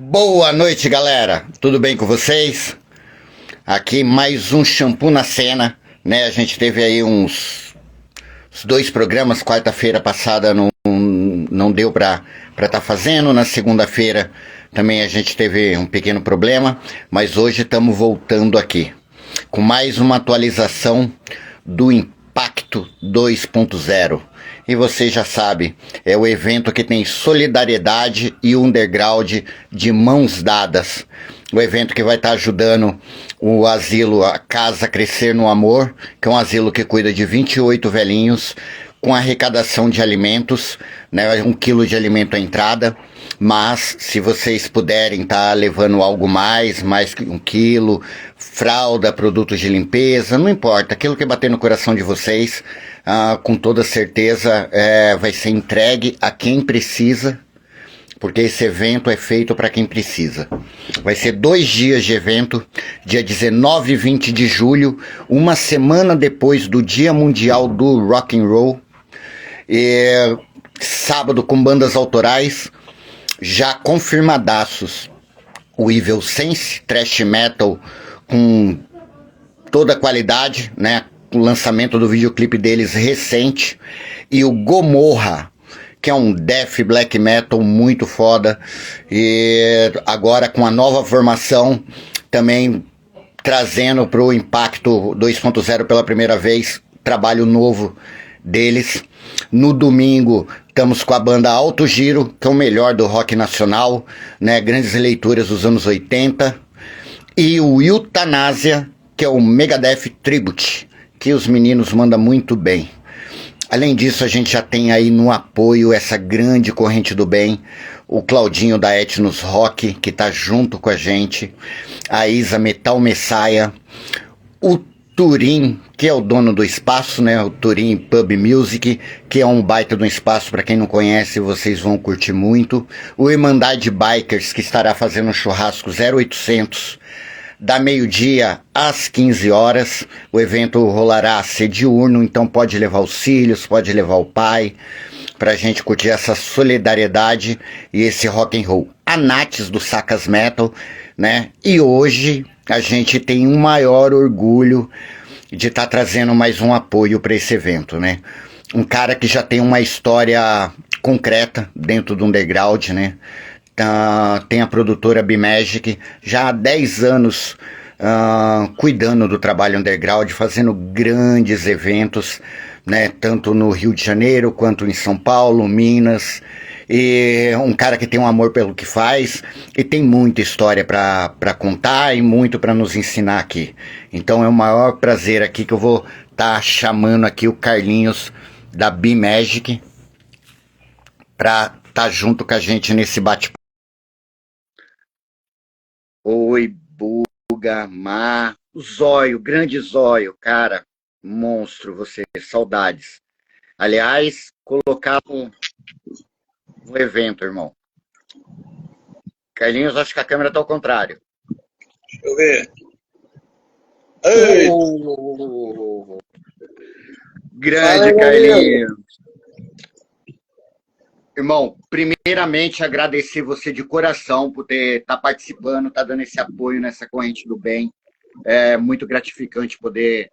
Boa noite, galera. Tudo bem com vocês? Aqui mais um Shampoo na Cena, né? A gente teve aí uns dois programas. Quarta-feira passada não deu para estar fazendo. Na segunda-feira também a gente teve um pequeno problema, mas hoje estamos voltando aqui com mais uma atualização do Impacto 2.0. E você já sabe, é o evento que tem solidariedade e underground de mãos dadas. O evento que vai estar ajudando o asilo A Casa Crescer no Amor, que é um asilo que cuida de 28 velhinhos, com arrecadação de alimentos, né, 1 quilo de alimento à entrada. Mas se vocês puderem estar levando algo mais que 1 quilo, fralda, produtos de limpeza, não importa, aquilo que bater no coração de vocês, com toda certeza vai ser entregue a quem precisa, porque esse evento é feito para quem precisa. Vai ser 2 dias de evento, dia 19 e 20 de julho, uma semana depois do Dia Mundial do Rock and Roll. E sábado com bandas autorais, já confirmadaços, o Evil Sense, thrash metal com toda a qualidade, né? O lançamento do videoclipe deles recente, e o Gomorra, que é um death black metal muito foda, e agora com a nova formação, também trazendo para o Impacto 2.0 pela primeira vez, trabalho novo deles. No domingo estamos com a banda Alto Giro, que é o melhor do rock nacional, né? Grandes leituras dos anos 80, e o Eutanásia, que é o Megadeth Tribute, que os meninos mandam muito bem. Além disso, a gente já tem aí no apoio essa grande corrente do bem, o Claudinho da Etnos Rock, que tá junto com a gente, a Isa Metal Messiah, o Turim, que é o dono do espaço, né? O Turim Pub Music, que é um baita de um espaço, para quem não conhece, vocês vão curtir muito. O Irmandade Bikers, que estará fazendo um churrasco 0800, da meio-dia às 15 horas. O evento rolará a ser diurno, então pode levar os filhos, pode levar o pai, pra gente curtir essa solidariedade e esse rock and roll. A Nates do Sacas Metal, né? E hoje a gente tem um maior orgulho de estar trazendo mais um apoio para esse evento, né? Um cara que já tem uma história concreta dentro do underground, né? Tem a produtora B-Magic, já há 10 anos cuidando do trabalho underground, fazendo grandes eventos, né? Tanto no Rio de Janeiro, quanto em São Paulo, Minas. E um cara que tem um amor pelo que faz e tem muita história para contar e muito para nos ensinar aqui. Então é o maior prazer aqui que eu vou estar chamando aqui o Carlinhos da B-Magic para estar junto com a gente nesse bate-papo. Oi, Buga, Má, Zóio, grande Zóio, cara, monstro você, saudades. Aliás, colocaram no evento, irmão. Carlinhos, acho que a câmera tá ao contrário. Deixa eu ver. Ei! Grande Carlinhos. Irmão, primeiramente agradecer você de coração por estar participando, tá dando esse apoio nessa corrente do bem. É muito gratificante poder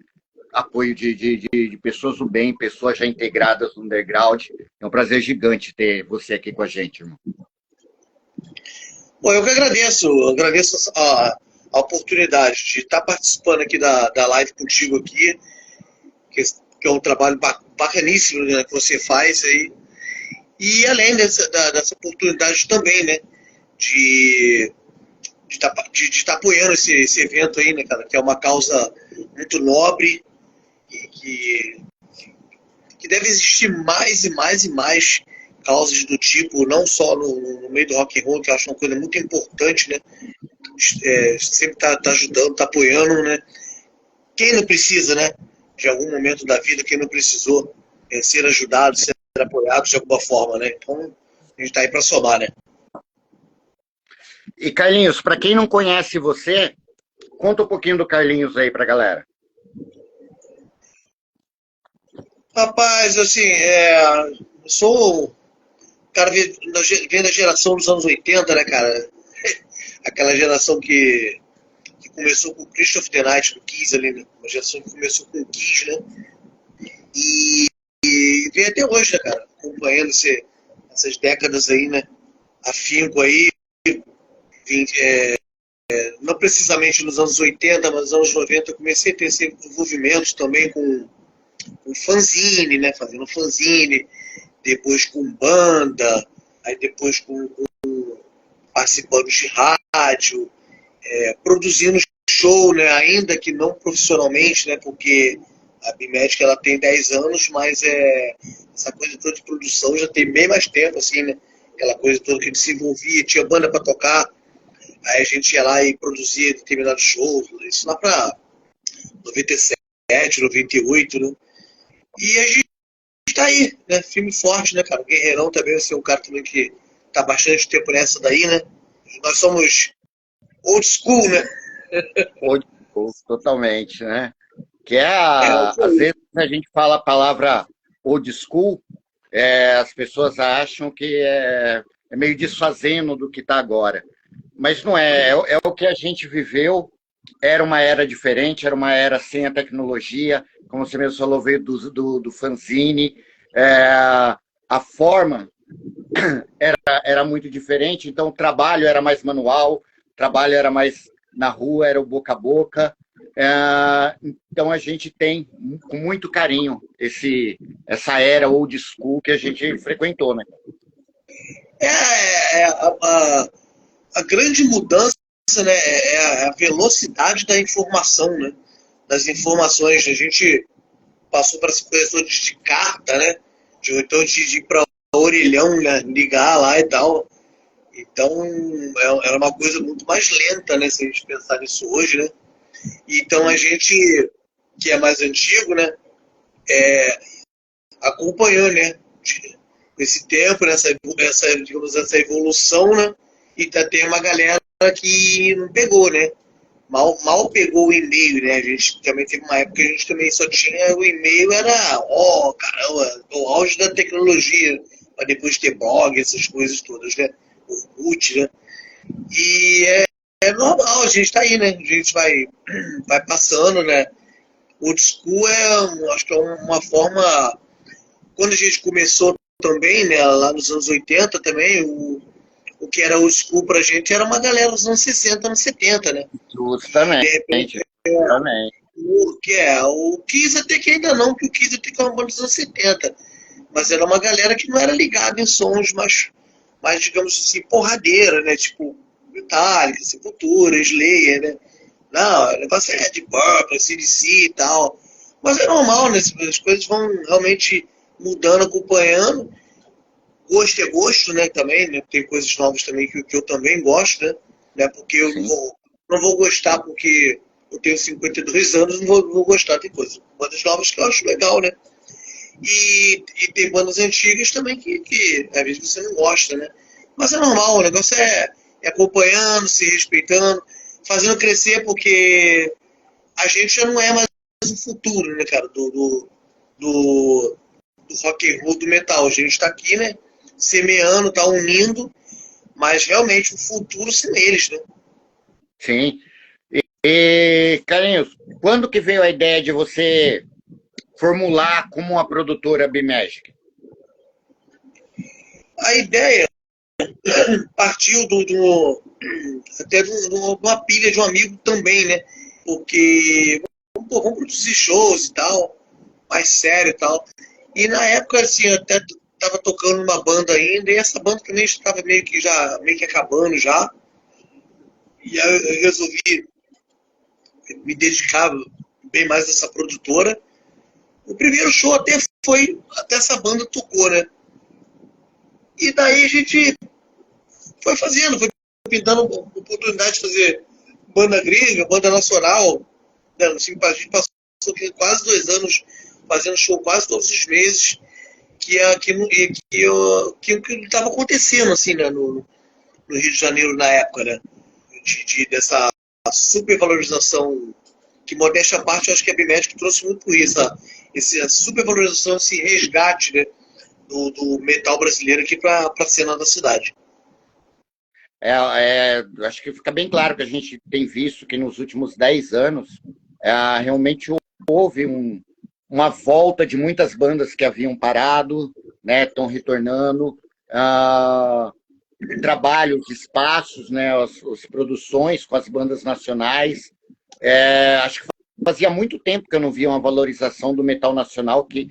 apoio de pessoas do bem, pessoas já integradas no underground. É um prazer gigante ter você aqui com a gente, irmão. Bom, eu que agradeço a oportunidade de estar participando aqui da live contigo aqui, que é um trabalho bacaníssimo, né, que você faz aí. E além dessa oportunidade também, né, de estar apoiando esse evento aí, né, cara, que é uma causa muito nobre e que deve existir mais e mais e mais causas do tipo, não só no meio do rock and roll, que eu acho uma coisa muito importante, né, sempre tá ajudando, tá apoiando, né, quem não precisa, né, de algum momento da vida, quem não precisou ser ajudado, ser apoiado de alguma forma, né, então a gente tá aí para somar, né. E Carlinhos, para quem não conhece você, conta um pouquinho do Carlinhos aí pra galera. Rapaz, assim, eu sou um cara vem da geração dos anos 80, né, cara? aquela geração que começou com o Christian of the Night, do Kiss ali, né? Uma geração que começou com o Kiss, né? E vem até hoje, né, cara? Acompanhando essas décadas aí, né? Afinco aí, não precisamente nos anos 80, mas nos anos 90 eu comecei a ter esse envolvimento também com fanzine, né? Fazendo fanzine, depois com banda, aí depois participando de rádio, produzindo show, né? Ainda que não profissionalmente, né? Porque a Bimédica ela tem 10 anos, mas essa coisa toda de produção já tem bem mais tempo, assim, né? Aquela coisa toda que a gente se envolvia, tinha banda para tocar, aí a gente ia lá e produzia determinados shows, isso lá para 97, 98, né? E a gente tá aí, né? Firme e forte, né, cara? O Guerreirão também, você é um cara também que tá bastante tempo nessa daí, né? Nós somos old school, né? Old school, totalmente, né? Que Isso às aí. vezes a gente fala a palavra old school, as pessoas acham que é meio desfazendo do que está agora. Mas não é o que a gente viveu, era uma era diferente, era uma era sem a tecnologia, como você mesmo falou, veio do fanzine, a forma era muito diferente, então o trabalho era mais manual, o trabalho era mais na rua, era o boca a boca. Então a gente tem com muito carinho essa era old school que a gente frequentou, né? A grande mudança, né, é a velocidade da informação, né? Das informações. A gente passou para essa coisa de carta, né? Então de ir para orelhão, né? Ligar lá e tal. Então era uma coisa muito mais lenta, né? Se a gente pensar nisso hoje, né? Então a gente que é mais antigo, né? Acompanhou, né? Esse tempo, digamos, essa evolução, né? E tem uma galera que não pegou, né? Mal pegou o e-mail, né? A gente também teve uma época que a gente também só tinha o e-mail, era, caramba, o auge da tecnologia, para depois ter blog, essas coisas todas, né? Orkut, né? E é normal, a gente tá aí, né? A gente vai passando, né? Old school acho que é uma forma. Quando a gente começou também, né? Lá nos anos 80 também, o que era old school pra gente era uma galera dos anos 60, anos 70, né? E de repente Justamente, justamente. o Kiss até que ainda não, porque o Kiss até que é uma banda dos anos 70. Mas era uma galera que não era ligada em sons mais digamos assim, porradeira, né? Tipo, Metallica, Sepultura, Slayer, né? Não, o negócio é de Purple, CDC e tal. Mas é normal, né? As coisas vão realmente mudando, acompanhando. Gosto é gosto, né? Também, né? Tem coisas novas também que eu também gosto, né? Porque eu Sim. não vou gostar porque eu tenho 52 anos, não vou gostar. Tem coisas, bandas novas que eu acho legal, né? E tem bandas antigas também que às vezes você não gosta, né? Mas é normal, o negócio é acompanhando, se respeitando, fazendo crescer, porque a gente já não é mais o futuro, né, cara, do rock and roll, do metal. A gente está aqui, né, semeando, tá unindo, mas realmente o futuro são eles, né? Sim. Carlinhos, quando que veio a ideia de você formular como uma produtora Bimagic? A ideia partiu até de uma pilha de um amigo também, né? Porque vamos produzir shows e tal, mais sério e tal. E na época, assim, eu até tava tocando numa banda ainda, e essa banda também estava meio que acabando já. E aí eu resolvi me dedicar bem mais a essa produtora. O primeiro show até essa banda tocou, né? E daí a gente foi pintando oportunidade de fazer banda gringa, banda nacional. Né? Assim, a gente passou quase 2 anos fazendo show quase todos os meses, que o que estava acontecendo assim, né, no Rio de Janeiro na época, né? Dessa supervalorização, que modéstia à parte, eu acho que a Bimédica trouxe muito por isso, essa supervalorização, esse resgate, né, do metal brasileiro aqui para a cena da cidade. acho que fica bem claro que a gente tem visto que nos últimos 10 anos realmente houve uma volta de muitas bandas que haviam parado, né, estão retornando, trabalhos, espaços, né, as produções com as bandas nacionais. Acho que fazia muito tempo que eu não via uma valorização do metal nacional, que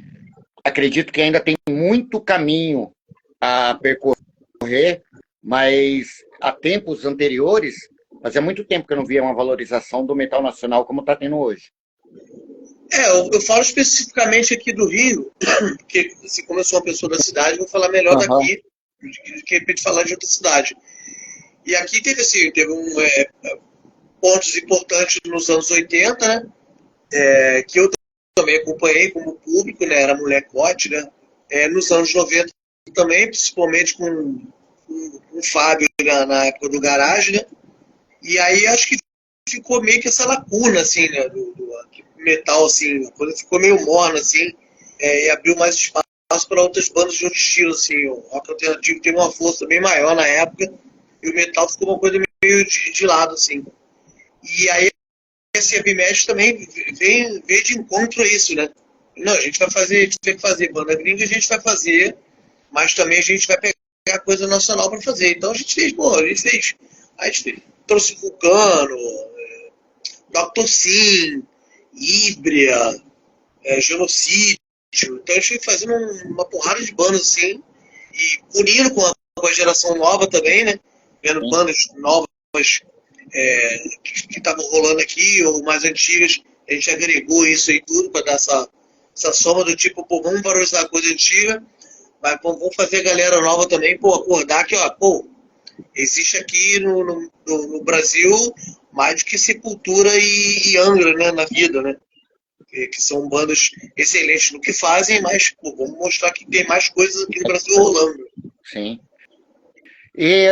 acredito que ainda tem muito caminho a percorrer, mas há tempos anteriores, fazia muito tempo que eu não via uma valorização do metal nacional como está tendo hoje. Eu falo especificamente aqui do Rio, porque assim, como eu sou uma pessoa da cidade, vou falar melhor daqui do que de repente falar de outra cidade. E aqui teve pontos importantes nos anos 80, né? Que eu também acompanhei como público, né? Era molecote, né? Nos anos 90 também, principalmente com o Fábio na época do Garage, né? E aí acho que ficou meio que essa lacuna, assim, né? Do metal, assim, quando ficou meio morno, assim, e abriu mais espaço para outras bandas de outro estilo, assim. O rock alternativo teve uma força bem maior na época e o metal ficou uma coisa meio de lado, assim. E aí esse Heavy também veio de encontro a isso, né? Não, a gente tem que fazer banda gringa, a gente vai fazer, mas também a gente vai pegar coisa nacional para fazer. Então a gente trouxe Vulcano, Dr. Sim, Híbria, Genocídio. Então a gente foi fazendo uma porrada de bandas assim, e unindo com a geração nova também, né? Vendo bandas novas que estavam rolando aqui, ou mais antigas, a gente agregou isso aí tudo para dar essa soma do tipo, pô, vamos valorizar a coisa antiga, mas pô, vamos fazer a galera nova também, pô, acordar que, ó, pô, existe aqui no Brasil mais do que Sepultura e Angra, né, na vida, né? Que são bandas excelentes no que fazem, mas pô, vamos mostrar que tem mais coisas aqui no Brasil rolando. Sim. E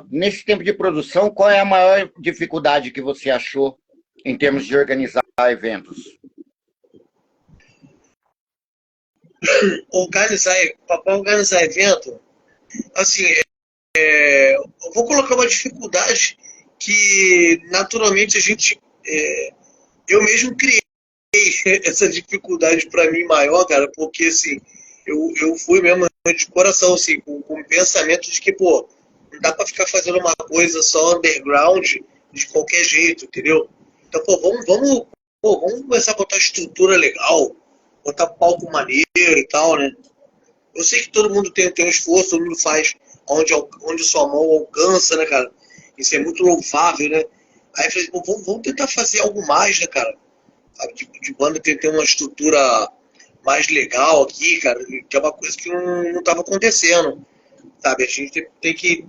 nesse tempo de produção, qual é a maior dificuldade que você achou em termos de organizar eventos? Para organizar evento, assim, eu vou colocar uma dificuldade que naturalmente eu mesmo criei essa dificuldade para mim maior, cara, porque assim, eu fui mesmo de coração, assim, com o pensamento de que, pô, não dá para ficar fazendo uma coisa só underground de qualquer jeito, entendeu? Então, pô, vamos começar a botar estrutura legal, botar palco maneiro e tal, né? Eu sei que todo mundo tem um esforço, todo mundo faz onde sua mão alcança, né, cara? Isso é muito louvável, né? Aí eu falei, pô, vamos tentar fazer algo mais, né, cara? Sabe, de banda ter uma estrutura mais legal aqui, cara, que é uma coisa que não estava acontecendo, sabe? A gente tem que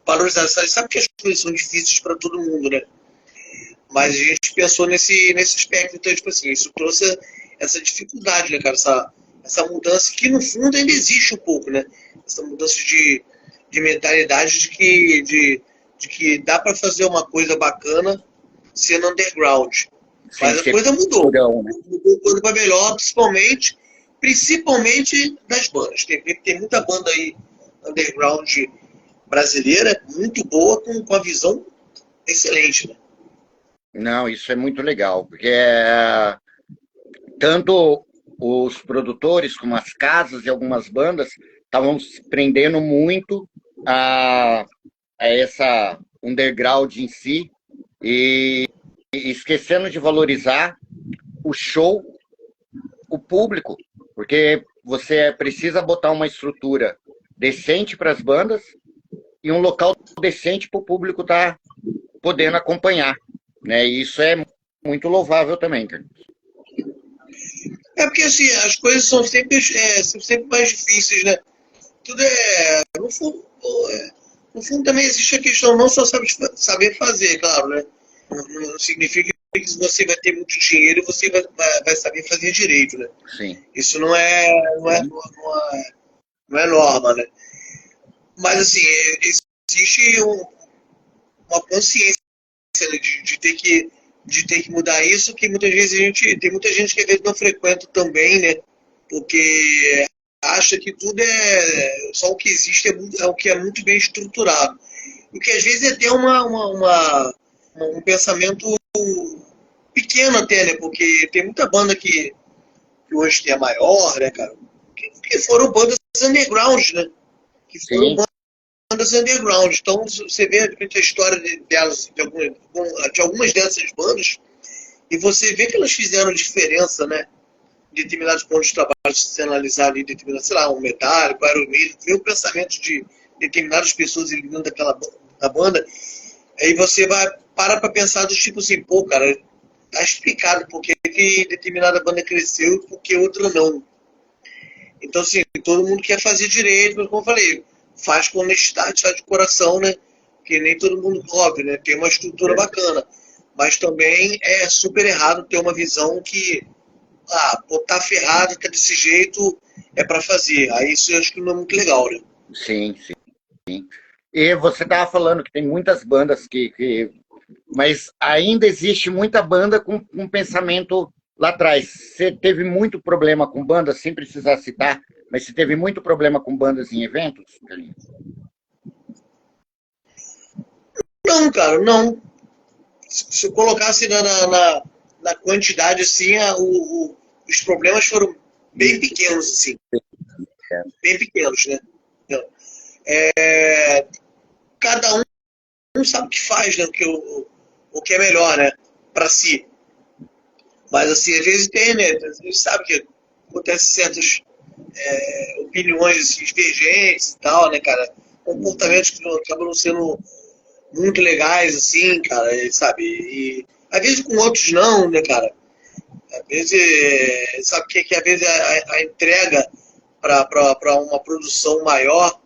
valorizar. Sabe que as coisas são difíceis para todo mundo, né? Mas a gente pensou nesse aspecto, então, tipo assim, isso trouxe essa dificuldade, né, cara? Essa mudança que, no fundo, ainda existe um pouco, né? Essa mudança de mentalidade de que dá para fazer uma coisa bacana sendo underground. Mas a coisa mudou. Mudou coisa para melhor, principalmente das bandas. Tem muita banda aí underground brasileira muito boa, com a visão excelente, né? Não, isso é muito legal, porque tanto os produtores como as casas e algumas bandas estavam se prendendo muito a essa underground em si e esquecendo de valorizar o show, o público, porque você precisa botar uma estrutura decente para as bandas e um local decente para o público estar podendo acompanhar, né? E isso é muito louvável também, cara. Porque assim, as coisas são sempre mais difíceis, né? Tudo no fundo também existe a questão não só saber fazer, claro, né? Não significa que você vai ter muito dinheiro e você vai saber fazer direito, né? Sim. Isso não é norma, né? Mas assim, existe uma consciência, né, de ter que mudar isso, que muitas vezes tem muita gente que às vezes não frequenta também, né? Porque acha que tudo só o que existe é o que é muito bem estruturado. O que às vezes é ter um pensamento pequeno até, né? Porque tem muita banda que hoje é maior, né, cara? Que foram bandas underground, né? Que foram Sim, bandas underground. Então você vê de repente, a história delas, de algumas dessas bandas, e você vê que elas fizeram diferença, né? Em determinados pontos de trabalho, se você analisar ali, determinado, sei lá, um Metallica, Aerosmith, ver o pensamento de determinadas pessoas ali dentro da banda, aí você vai para pensar do tipo assim, pô, cara, tá explicado por que determinada banda cresceu e por que outra não. Então, assim, todo mundo quer fazer direito, mas como eu falei, faz com honestidade, faz de coração, né? Que nem todo mundo, óbvio, né? Tem uma estrutura bacana. Mas também é super errado ter uma visão que, pô, tá ferrado, tá desse jeito, é para fazer. Aí isso eu acho que não é muito legal, né? sim, sim. E você estava falando que tem muitas bandas mas ainda existe muita banda com um pensamento lá atrás. Você teve muito problema com bandas, sem precisar citar, mas você teve muito problema com bandas em eventos, Carlinhos? Não, cara, não. Se eu colocasse na quantidade, assim, os problemas foram bem Isso. pequenos, assim. É. Bem pequenos, né? É, cada um sabe o que faz, né? O que é melhor, né? Para si. Mas, assim, às vezes tem, né? A gente sabe que acontecem certas opiniões assim, divergentes e tal, né, cara? Comportamentos que acabam não sendo muito legais, assim, cara, sabe? E às vezes com outros não, né, cara? Às vezes, sabe que às vezes a entrega para uma produção maior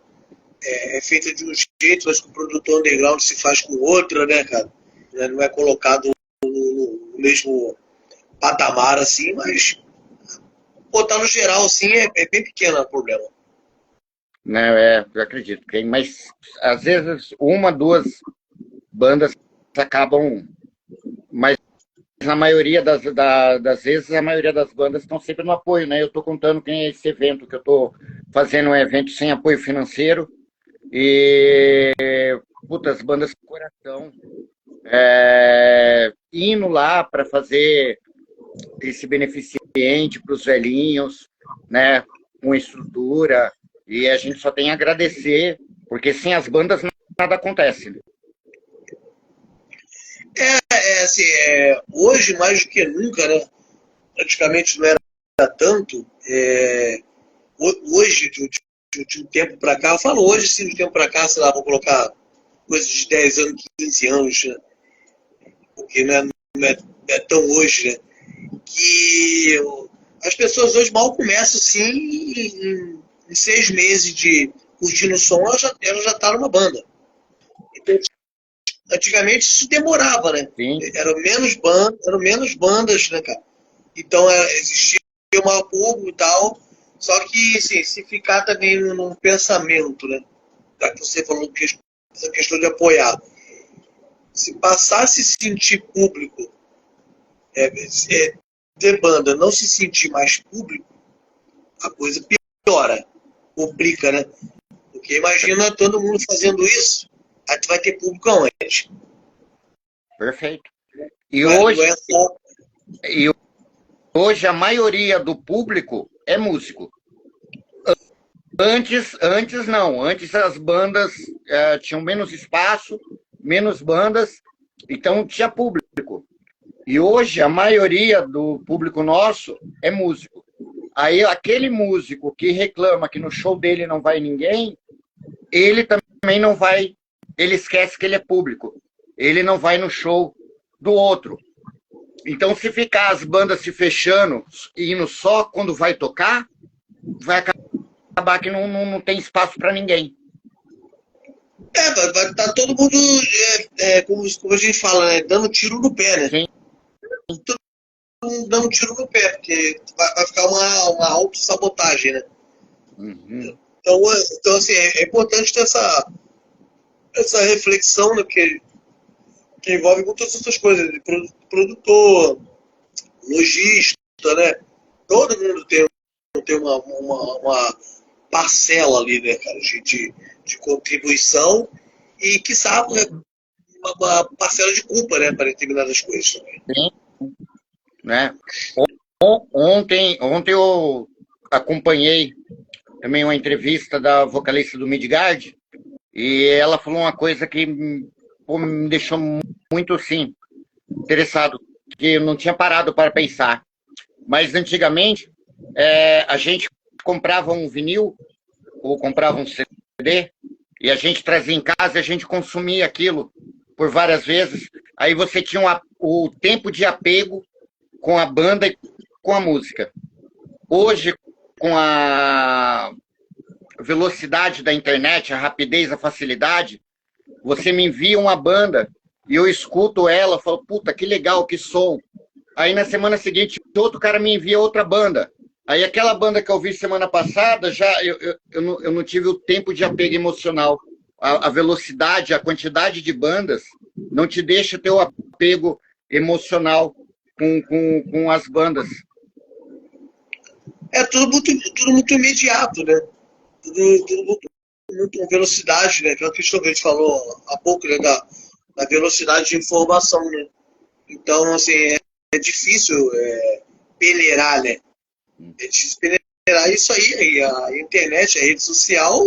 é feita de um jeito, mas que o produtor underground se faz com outra, né, cara? Não é colocado no mesmo patamar, assim, mas botar no geral, assim, é bem pequeno o problema. Né, eu acredito. Mas às vezes uma, duas bandas acabam, mas na maioria das vezes, a maioria das bandas estão sempre no apoio, né? Eu estou contando que é esse evento que eu estou fazendo um evento sem apoio financeiro e, puta, as bandas com coração, indo lá para fazer esse beneficente para os velhinhos, né? Com estrutura, e a gente só tem a agradecer, porque sem as bandas nada acontece. Né? Assim, hoje mais do que nunca, né? Praticamente não era tanto. Hoje, de um tempo para cá, eu falo hoje, sim, de um tempo para cá, sei lá, vou colocar coisas de 10 anos, 15 anos, né? Porque não é tão hoje, né? Que as pessoas hoje mal começam, sim, em 6 meses de curtindo o som, ela já tá numa banda. Então, antigamente isso demorava, né? Sim, Eram menos bandas, né, cara? Então existia uma público e tal, só que assim, se ficar também num pensamento, né? Já que você falou que essa questão de apoiar, se passar a se sentir público, ter banda, não se sentir mais público, a coisa piora, complica, né? Porque imagina todo mundo fazendo isso, aí tu vai ter público aonde? perfeito. E Não hoje, é só. e hoje a maioria do público é músico. Antes não. Antes as bandas tinham menos espaço, menos bandas, então tinha público. E hoje a maioria do público nosso é músico. Aí aquele músico que reclama que no show dele não vai ninguém, ele também não vai, ele esquece que ele é público. Ele não vai no show do outro. Então, se ficar as bandas se fechando e indo só quando vai tocar, vai acabar que não tem espaço para ninguém. Vai estar todo mundo, como a gente fala, né, dando tiro no pé, né? Sim. Todo mundo dando tiro no pé, porque vai ficar uma autossabotagem, né? Uhum. Então, assim, é importante ter essa reflexão, né, que envolve muitas outras coisas, de produtor, lojista, né? Todo mundo tem uma parcela ali, né, cara, de contribuição e, quiçá, uma parcela de culpa, né, para determinadas coisas também. Sim, né? Ontem eu acompanhei também uma entrevista da vocalista do Midgard e ela falou uma coisa que pô, me deixou muito, assim, interessado, que eu não tinha parado para pensar. Mas antigamente a gente comprava um vinil ou comprava um CD e a gente trazia em casa e a gente consumia aquilo por várias vezes. Aí você tinha o tempo de apego com a banda e com a música. Hoje, com a velocidade da internet, a rapidez, a facilidade, você me envia uma banda e eu escuto ela, falo, puta, que legal, que som. Aí na semana seguinte, outro cara me envia outra banda. Aí aquela banda que eu vi semana passada, eu não tive o tempo de apego emocional. A velocidade, a quantidade de bandas não te deixa ter o apego emocional com as bandas. É tudo muito imediato, né? Tudo muito com velocidade, né? Que é uma questão que a gente falou há pouco, né? Da velocidade de informação, né? Então, assim, é difícil peneirar, né? É difícil peneirar isso aí. A internet, a rede social,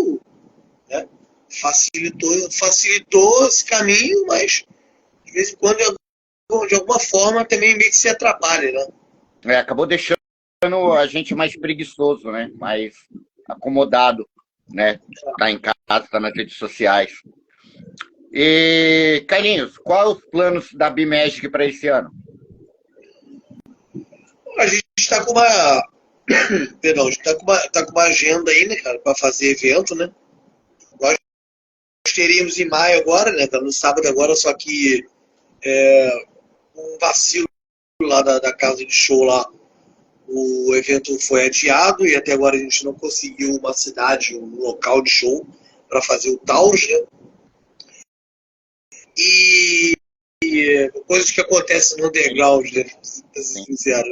né? Facilitou esse caminho, mas de vez em quando, de alguma forma, também meio que se atrapalha, né? Acabou deixando a gente mais preguiçoso, né? Mais acomodado, né? Tá em casa, tá nas redes sociais. E, Carlinhos, quais os planos da Bimagic para esse ano? A gente está com uma. Perdão, a gente tá com uma agenda aí, né, cara, para fazer evento, né? Nós teríamos em maio agora, né? No sábado agora, só que um vacilo lá da casa de show lá. O evento foi adiado e até agora a gente não conseguiu uma cidade, um local de show para fazer o Taurus, né? E coisas que acontecem no underground, né? Pra ser sincero.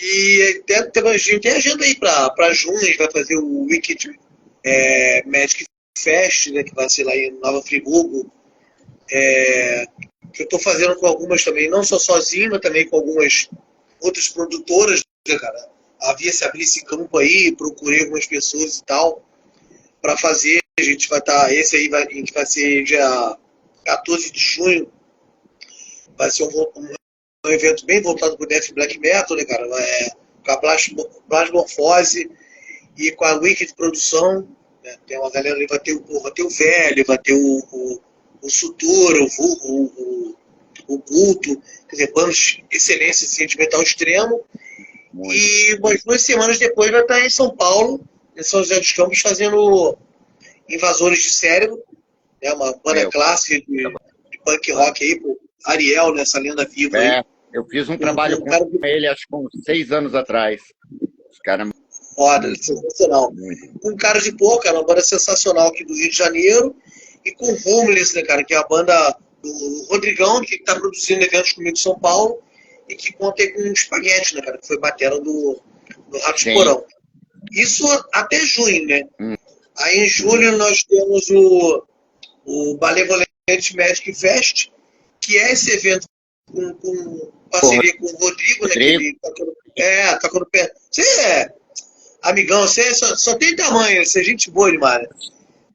E a gente tem agenda aí para junho, a gente vai fazer o Wicked Magic Fest, né? Que vai ser lá em Nova Friburgo. Que eu estou fazendo com algumas também, não só sozinho, mas também com algumas outras produtoras, né, cara? Havia se abrir esse campo aí, procurei algumas pessoas e tal, para fazer. A gente vai estar, a gente vai ser dia 14 de junho, vai ser um evento bem voltado para o Death Black Metal, né, cara? Com a Plasmorfose e com a Wicked Produção, né? Tem uma galera ali, vai ter o Velho, vai ter o Sutura, o Culto, quer dizer, bandas excelência assim, de metal extremo. Muito. E umas 2 semanas depois vai estar em São Paulo, em São José dos Campos, fazendo Invasores de Cérebro, né, uma banda clássica de punk rock aí, pô, Ariel, nessa lenda viva aí. Eu fiz um trabalho com ele, acho que uns 6 anos atrás. Os caras... Foda, sensacional. Com Cara de Pô, cara, uma banda sensacional aqui do Rio de Janeiro. E com Homeless, né, cara, que é a banda do Rodrigão, que está produzindo eventos comigo em São Paulo, e que conta aí com um espaguete, né, cara, que foi batera do Rato de Porão. Isso até junho, né? Aí em julho nós temos o Malevolente Magic Fest, que é esse evento com parceria com o Rodrigo, né? Que ele tá com o pé. Você amigão, você só tem tamanho, você é gente boa demais, né?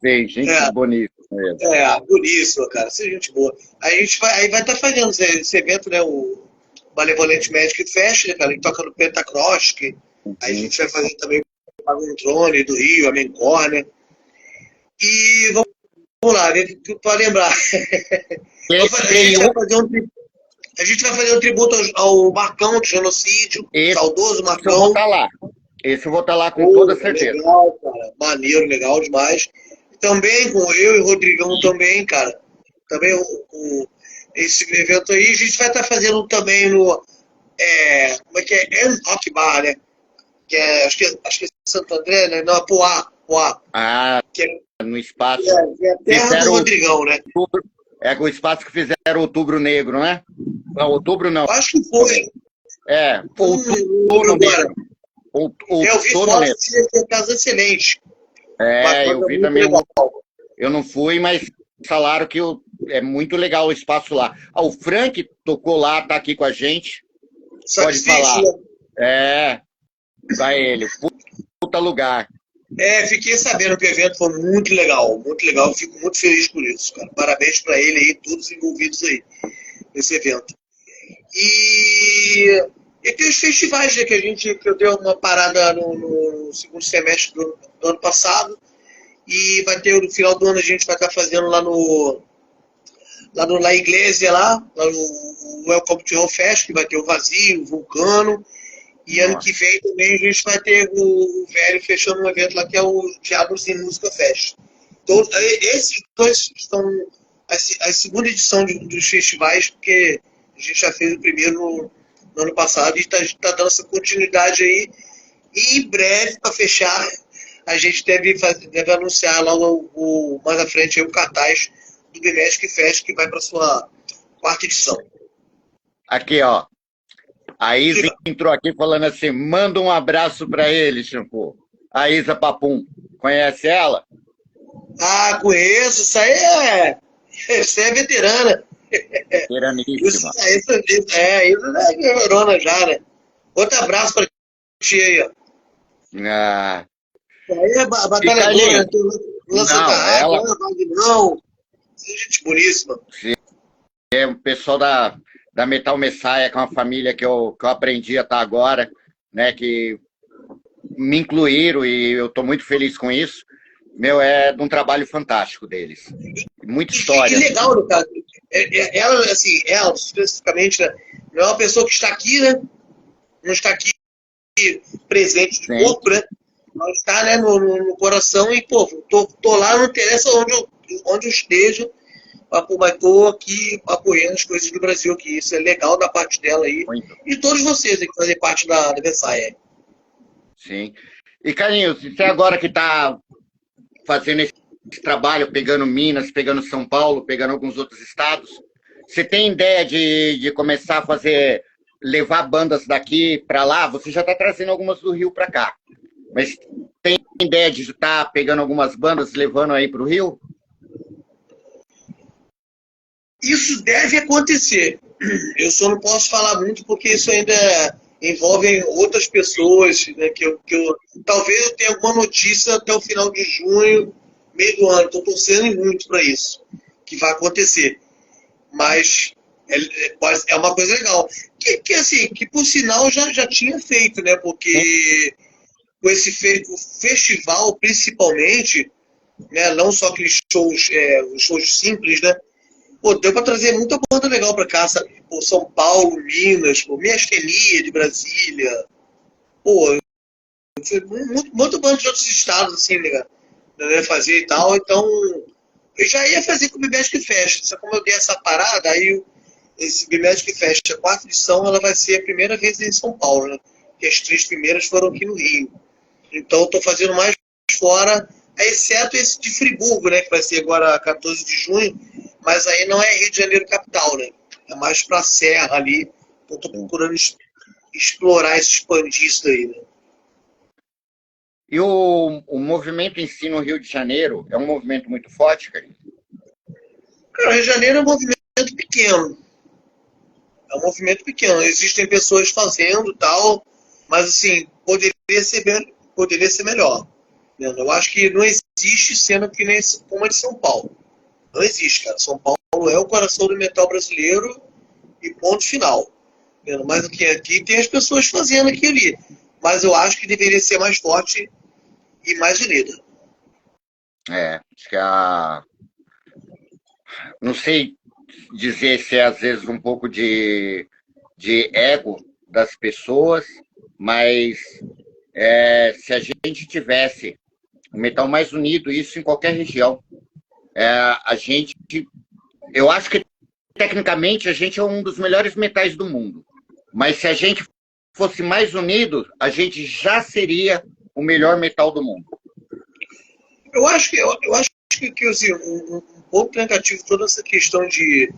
Tem, gente bonita. Bonito, cara, você é gente boa. Aí a gente vai estar fazendo esse evento, né? O Malevolente Magic Fest, né, cara? Ele toca no Pentacross, aí a gente vai fazer também o Pagontrone do Rio, a Mencor, né? E vamos lá, para lembrar. A gente vai fazer um tributo ao Marcão do Genocídio, saudoso Marcão. Eu vou estar lá. Esse eu vou estar lá com toda certeza. Legal, cara. Maneiro, legal demais. Também com eu e o Rodrigão também, cara. Também esse evento aí, a gente vai estar fazendo também no. Como é que é? Rock Bar, né? Que acho que é Santo André, né? Não, Poá. Que é no espaço. É a terra do Rodrigão, né? É o espaço que fizeram Outubro Negro, não é? Não, Outubro não. Acho que foi. Outono Negro. Eu vi foto de casa excelente. Eu vi também. Eu não fui, mas falaram que é muito legal o espaço lá. Ah, o Frank tocou lá, tá aqui com a gente. Pode falar. É, vai ele. Puta lugar. Fiquei sabendo que o evento foi muito legal, muito legal. Eu fico muito feliz por isso, cara. Parabéns para ele aí, todos envolvidos aí nesse evento. E tem os festivais, né, que eu dei uma parada no segundo semestre do ano passado. E vai ter no final do ano a gente vai estar fazendo lá no La Iglesia, lá no Welcome to Hell Fest, que vai ter o Vazio, o Vulcano. E ano que vem também a gente vai ter o Velho fechando um evento lá que é o Diabos em Música Fest. Então, esses dois estão a segunda edição dos festivais, porque a gente já fez o primeiro no ano passado e está dando essa continuidade aí. E em breve, para fechar, a gente deve anunciar logo mais à frente aí, o cartaz do The Magic Fest, que vai para sua quarta edição. Aqui, ó. A Isa entrou aqui falando assim, manda um abraço para ele, Shampoo. A Isa Papum. Conhece ela? Ah, conheço. Isso aí é veterana. Veteraníssima. Isso é guerreirona já, né? Outro abraço para ti aí, ó. Ah. Isso aí é batalhadora, né? Lança da água, não. Gente boníssima. Sim. É o pessoal da Metal Messiah, que é uma família que eu aprendi a estar agora, né, que me incluíram e eu estou muito feliz com isso. Meu, é de um trabalho fantástico deles. Muita história. Que legal, né, cara? Ela, assim, ela especificamente, né, não é uma pessoa que está aqui, né? Não está aqui presente de corpo, né? Mas está, né, no coração e, pô, tô lá, não interessa onde eu esteja, mas estou aqui apoiando as coisas do Brasil aqui. Isso é legal da parte dela aí. Muito. E todos vocês que fazem parte da Versailles. Sim. E, Carlinhos, você agora que está fazendo esse trabalho, pegando Minas, pegando São Paulo, pegando alguns outros estados, você tem ideia de começar a levar bandas daqui para lá? Você já está trazendo algumas do Rio para cá, mas tem ideia de estar pegando algumas bandas, levando aí para o Rio? Isso deve acontecer. Eu só não posso falar muito porque isso ainda envolve outras pessoas, né, talvez eu tenha alguma notícia até o final de junho, meio do ano. Estou torcendo muito para isso, que vai acontecer. Mas é uma coisa legal. Que por sinal já tinha feito, né? Porque com esse festival, principalmente, né, não só aqueles os shows simples, né? Pô, deu pra trazer muita banda legal pra cá, sabe? Pô, São Paulo, Minas, pô, Miastenia de Brasília. Pô, muito banda de outros estados, assim, né, fazer e tal. Então, eu já ia fazer com o Bimagic Fest. Só como eu dei essa parada, aí esse Bimagic Fest, a quarta edição, ela vai ser a primeira vez em São Paulo, né? Porque as 3 primeiras foram aqui no Rio. Então, eu tô fazendo mais fora, exceto esse de Friburgo, né? Que vai ser agora 14 de junho. Mas aí não é Rio de Janeiro capital, né? É mais pra Serra ali. Então, tô procurando explorar esse expandir isso aí, né? E o movimento em si no Rio de Janeiro é um movimento muito forte, cara? Cara, o Rio de Janeiro é um movimento pequeno. É um movimento pequeno. Existem pessoas fazendo e tal, mas assim, poderia ser melhor. Eu acho que não existe cena que nem como a de São Paulo. Não existe, cara. São Paulo é o coração do metal brasileiro e ponto final. Mas aqui tem as pessoas fazendo aqui ali. Mas eu acho que deveria ser mais forte e mais unida. Acho que não sei dizer se é às vezes um pouco de ego das pessoas, mas se a gente tivesse o metal mais unido, isso em qualquer região, eu acho que tecnicamente a gente é um dos melhores metais do mundo, mas se a gente fosse mais unido, a gente já seria o melhor metal do mundo. Eu acho que assim, um ponto negativo toda essa questão de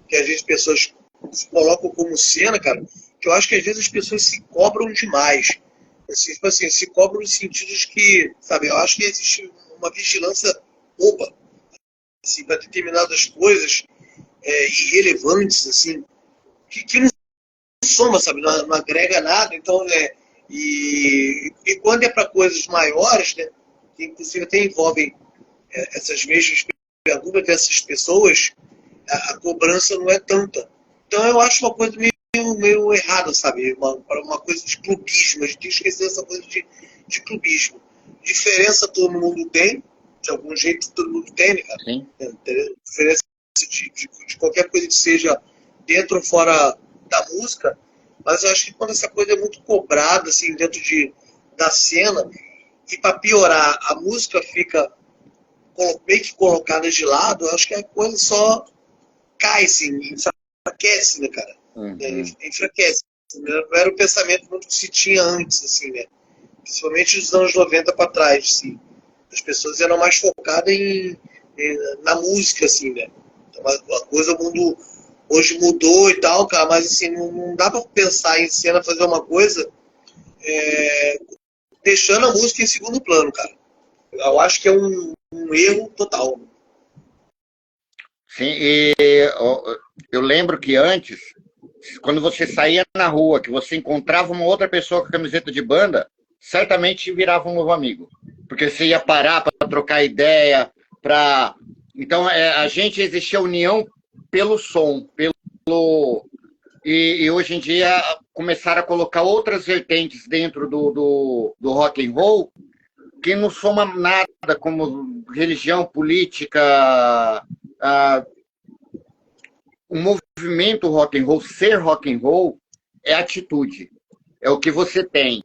que às vezes pessoas se colocam como cena, cara, que eu acho que às vezes as pessoas se cobram demais. Assim, tipo assim, se cobram no sentido de que, sabe, eu acho que existe uma vigilância boba. assim, para determinadas coisas irrelevantes, assim, que não soma, sabe? Não agrega nada. Então, e quando é para coisas maiores, né? Que inclusive até envolvem essas mesmas perguntas dessas pessoas, a cobrança não é tanta. Então eu acho uma coisa meio errada, sabe? Uma coisa de clubismo. A gente tem que esquecer essa coisa de clubismo. Diferença todo mundo tem, de algum jeito todo mundo tem, né, cara? Sim. Diferença de qualquer coisa que seja dentro ou fora da música, mas eu acho que quando essa coisa é muito cobrada, assim, dentro da cena, e para piorar, a música fica meio que colocada de lado, eu acho que a coisa só cai, assim, enfraquece, né, cara? Enfraquece. Não era o pensamento muito que se tinha antes, assim, né? Principalmente dos anos 90 para trás, assim. As pessoas eram mais focadas na música, assim, né? Então, a coisa, o mundo hoje mudou e tal, cara, mas assim, não dá para pensar em cena, fazer uma coisa deixando a música em segundo plano, cara. Eu acho que é um erro total. Sim, e eu lembro que antes, quando você saía na rua, que você encontrava uma outra pessoa com camiseta de banda, certamente virava um novo amigo. Porque você ia parar para trocar ideia, para. Então, a gente existia união pelo som, e hoje em dia começaram a colocar outras vertentes dentro do rock and roll que não soma nada, como religião, política, o movimento rock and roll, ser rock and roll é atitude, é o que você tem.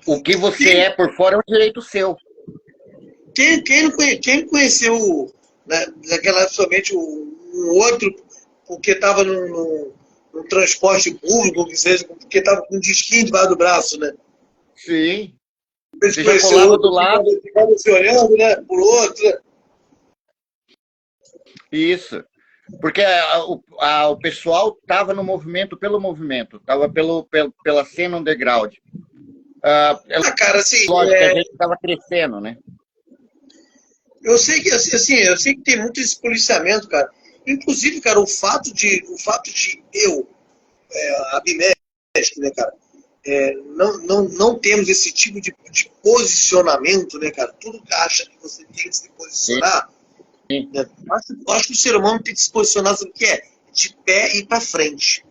O que você é por fora é um direito seu. Quem conheceu, né, naquela época somente um outro, porque estava num transporte público, que seja, porque estava com um disquinho debaixo do braço, né? Sim. Você já colava do lado, ficava se olhando, né, por outro. Né? Isso. Porque o pessoal estava no movimento pelo movimento, estava pela cena underground. Cara, assim, lógico que a gente estava crescendo, né? Eu sei que assim, eu sei que tem muito esse policiamento, cara. Inclusive, cara, o fato de eu, a Bimestre, né, cara, não temos esse tipo de posicionamento, né, cara? Tudo que acha que você tem que se posicionar. Sim. Né? Acho que o ser humano tem que se posicionar, sabe o que é? De pé e para frente.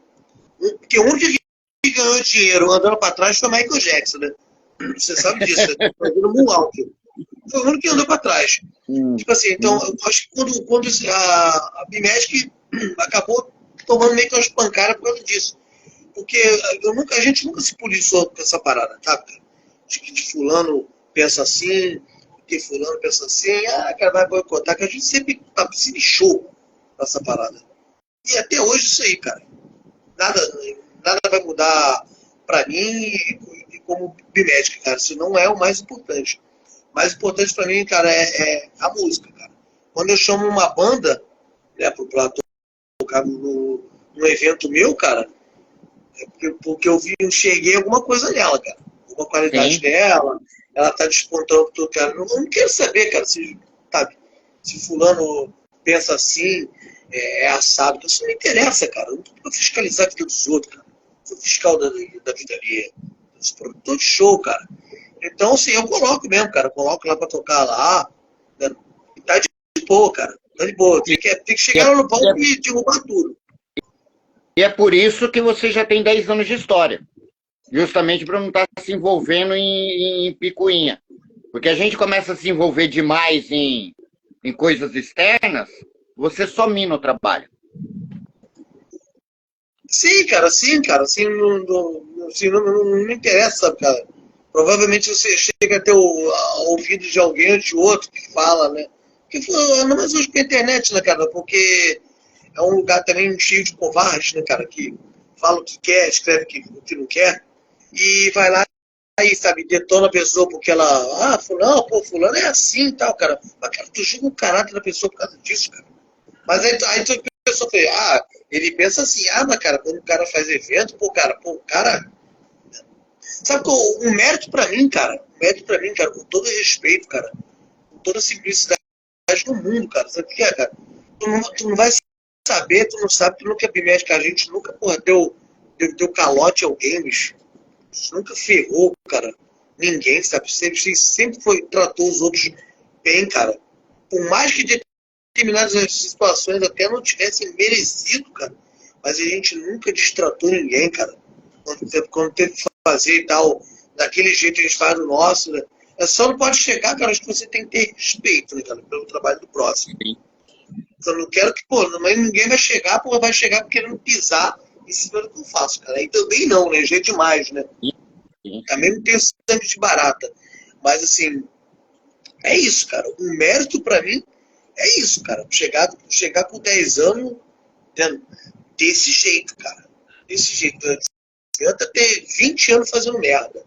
Porque onde que ganhou dinheiro andando para trás foi Michael Jackson, né? Você sabe disso, né? Fazendo Moonwalk. Foi o único que andou para trás. Tipo assim, então, eu acho que quando a Bimestre acabou tomando meio que umas pancadas por causa disso. Porque a gente nunca se policiou com essa parada, tá? De fulano pensa assim, que fulano pensa assim, cara, vai boicotar, que a gente sempre se lixou com essa parada. E até hoje isso aí, cara. Nada vai mudar pra mim e como Bimestre, cara. Isso não é o mais importante. O mais importante pra mim, cara, é a música, cara. Quando eu chamo uma banda, né, pra tocar no evento meu, cara, porque eu enxerguei alguma coisa nela, cara. Alguma qualidade Sim. dela, ela tá despontando tudo, cara. Eu não quero saber, cara, se fulano pensa assim, assado. Isso não me interessa, cara. Eu não tô pra fiscalizar a vida dos outros, cara. Eu sou fiscal da vida alheia. Eu sou produtor de show, cara. Então, assim, eu coloco mesmo, cara. Eu coloco lá pra tocar lá. Né? E tá de boa, cara. Tá de boa. Tem que chegar lá no palco e derrubar tudo. E é por isso que você já tem 10 anos de história. Justamente para não estar se envolvendo em picuinha. Porque a gente começa a se envolver demais em coisas externas, você só mina o trabalho. Sim, cara, assim, não me interessa, sabe, cara. Provavelmente você chega a ter ao ouvido de alguém ou de outro que fala, né? Que fala, não, mas hoje com a internet, né, cara? Porque é um lugar também cheio de covardes, né, cara? Que fala o que quer, escreve o que não quer, e vai lá e, sabe, detona a pessoa porque ela. Fulano é assim e tal, cara. Mas, cara, tu julga o caráter da pessoa por causa disso, cara. Mas aí a pessoa fala, ele pensa assim, mas cara, quando o cara faz evento, o cara. Sabe que o mérito pra mim, cara, com todo respeito, cara, com toda simplicidade mais no mundo, cara. Sabe o que é, cara? Tu não vai saber, tu não sabe, tu nunca é biomédico, a gente nunca, porra, deu calote a alguém, bicho. Isso nunca ferrou, cara. Ninguém, sabe? Sempre tratou os outros bem, cara. Por mais que determinadas situações até não tivessem merecido, cara. Mas a gente nunca destratou ninguém, cara. Quando teve que fazer e tal, daquele jeito a gente faz o nosso, né? Só não pode chegar, cara, acho que você tem que ter respeito, né, cara, pelo trabalho do próximo. Eu não quero que, pô, mas ninguém vai chegar, pô, vai chegar querendo pisar em cima do que eu faço, cara. E também não, né? Já é demais, né? Também não tenho sangue de barata. Mas, assim, é isso, cara. O mérito pra mim é isso, cara. Chegar com 10 anos, entendeu? Desse jeito, cara. Desse jeito. Não adianta ter 20 anos fazendo merda.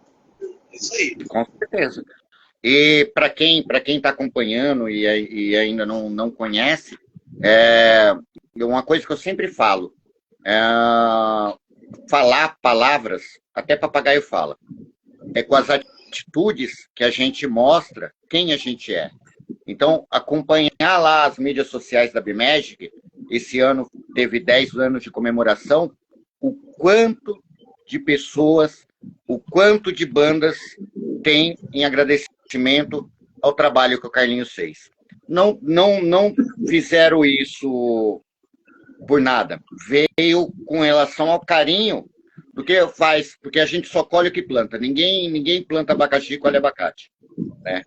É isso aí. Com certeza. E para quem está acompanhando e ainda não conhece, uma coisa que eu sempre falo, falar palavras, até papagaio fala, é com as atitudes que a gente mostra quem a gente é. Então, acompanhar lá as mídias sociais da BMagic, esse ano teve 10 anos de comemoração, o quanto de pessoas, o quanto de bandas tem em agradecimento ao trabalho que o Carlinhos fez. Não fizeram isso por nada. Veio com relação ao carinho do que faz, porque a gente só colhe o que planta. Ninguém planta abacaxi e colhe abacate, né?